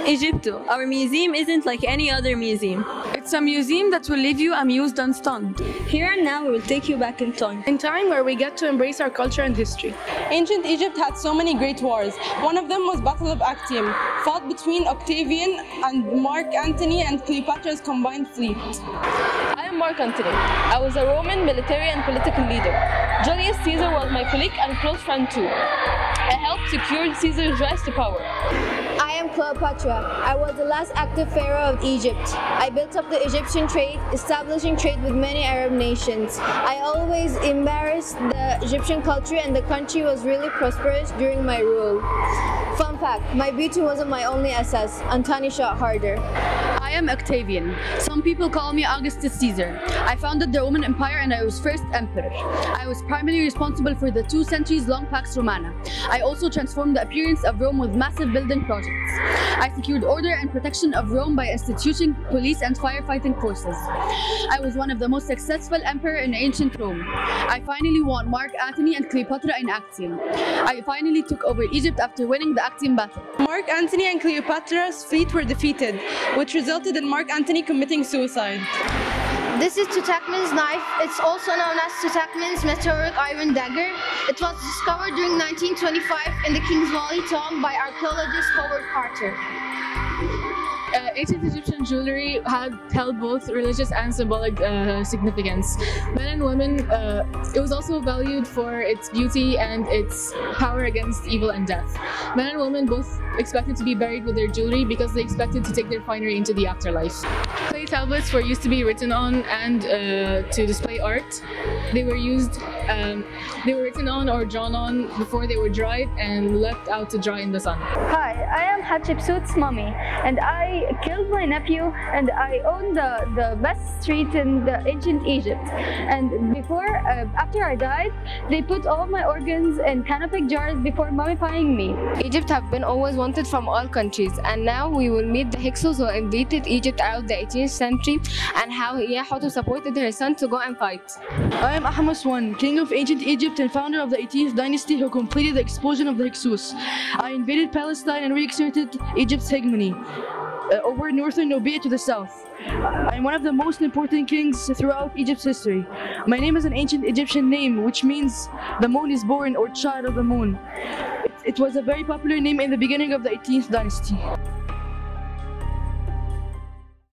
Egyepto, our museum isn't like any other museum. It's a museum that will leave you amused and stunned. Here and now we will take you back in time. In time where we get to embrace our culture and history. Ancient Egypt had so many great wars. One of them was Battle of Actium, fought between Octavian and Mark Antony and Cleopatra's combined fleet. I am Mark Antony. I was a Roman military and political leader. Julius Caesar was my colleague and close friend too. I helped secure Caesar's rise to power. I am Cleopatra. I was the last active pharaoh of Egypt. I built up the Egyptian trade, establishing trade with many Arab nations. I always embraced the Egyptian culture and the country was really prosperous during my rule. Fun fact, my beauty wasn't my only assets. Antony shot harder. I am Octavian. Some people call me Augustus Caesar. I founded the Roman Empire and I was first emperor. I was primarily responsible for the 2 centuries-long Pax Romana. I also transformed the appearance of Rome with massive building projects. I secured order and protection of Rome by instituting police and firefighting forces. I was one of the most successful emperors in ancient Rome. I finally won Mark Antony and Cleopatra in Actium. I finally took over Egypt after winning the Actium battle. Mark Antony and Cleopatra's fleet were defeated, which resulted in Mark Antony committing suicide. This is Tutankhamun's knife. It's also known as Tutankhamun's meteoric iron dagger. It was discovered during 1925 in the King's Valley tomb by archaeologist Howard Carter. Ancient Egyptian jewelry held both religious and symbolic significance. Men and women, it was also valued for its beauty and its power against evil and death. Men and women both expected to be buried with their jewelry because they expected to take their finery into the afterlife. Clay tablets were used to be written on and to display art. They were written on or drawn on before they were dried and left out to dry in the sun. Hi, I am Hatshepsut's mommy, and I killed my nephew, and I own the best street in the ancient Egypt. And after I died, they put all my organs in canopic jars before mummifying me. Egypt have been always wanted from all countries, and now we will meet the Hyksos who invaded Egypt out of the 18th century and how AeoqS supported her son to go and fight. I am Ahmos I, king of ancient Egypt and founder of the 18th dynasty who completed the expulsion of the Hyksos. I invaded Palestine and reasserted Egypt's hegemony over northern Nubia to the south. I am one of the most important kings throughout Egypt's history. My name is an ancient Egyptian name, which means the moon is born or child of the moon. It was a very popular name in the beginning of the 18th dynasty.